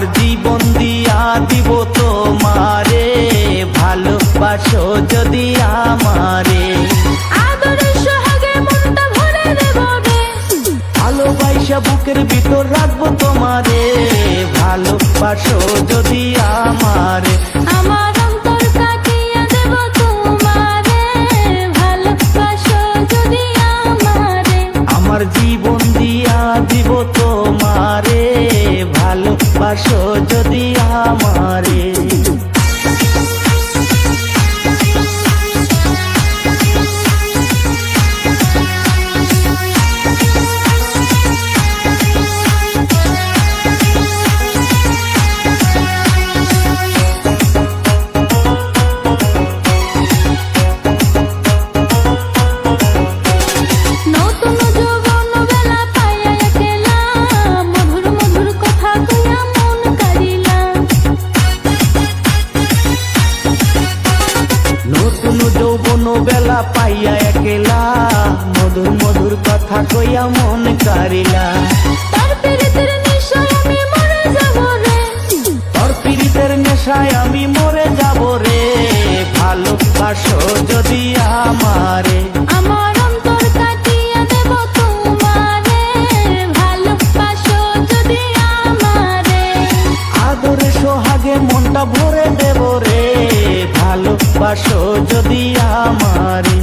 আমার জীবন দিয়া দিব তোমারে, ভালোবাসো যদি আমারে। আদরে সোহাগে মনটা ভরে দেব রে, ভালোবাসা বুকের ভিতর রাখবো তোমারে, ভালোবাসো যদি আমারে। আমার অন্তর কাটিয়ে দেব তোমারে, ভালোবাসো যদি আমারে। আমার জীবন দিয়া দিব তোমারে, ভালোবাসো যদি আমারে। নতুন যৌবন বেলা পাইয়া একলা, মধুর মধুর কথা কইয়া মন কাড়িলা। নতুন যৌবন বেলা পাইয়া একলা, মধুর মধুর কথা কইয়া মন কারিলা। তার পীড়িতের নেশায় আমি মরে যাব রে, তোর পীড়িতের নেশায় আমি মরে যাব রে, ভালোবাসো যদি আমারে। আমার অন্তর কাটিয়ে দেব তোমারে, ভালোবাসো যদি আমারে। আদরে সোহাগে মনটা ভরে দেব রে, ভালোবাসো যদি আমারে।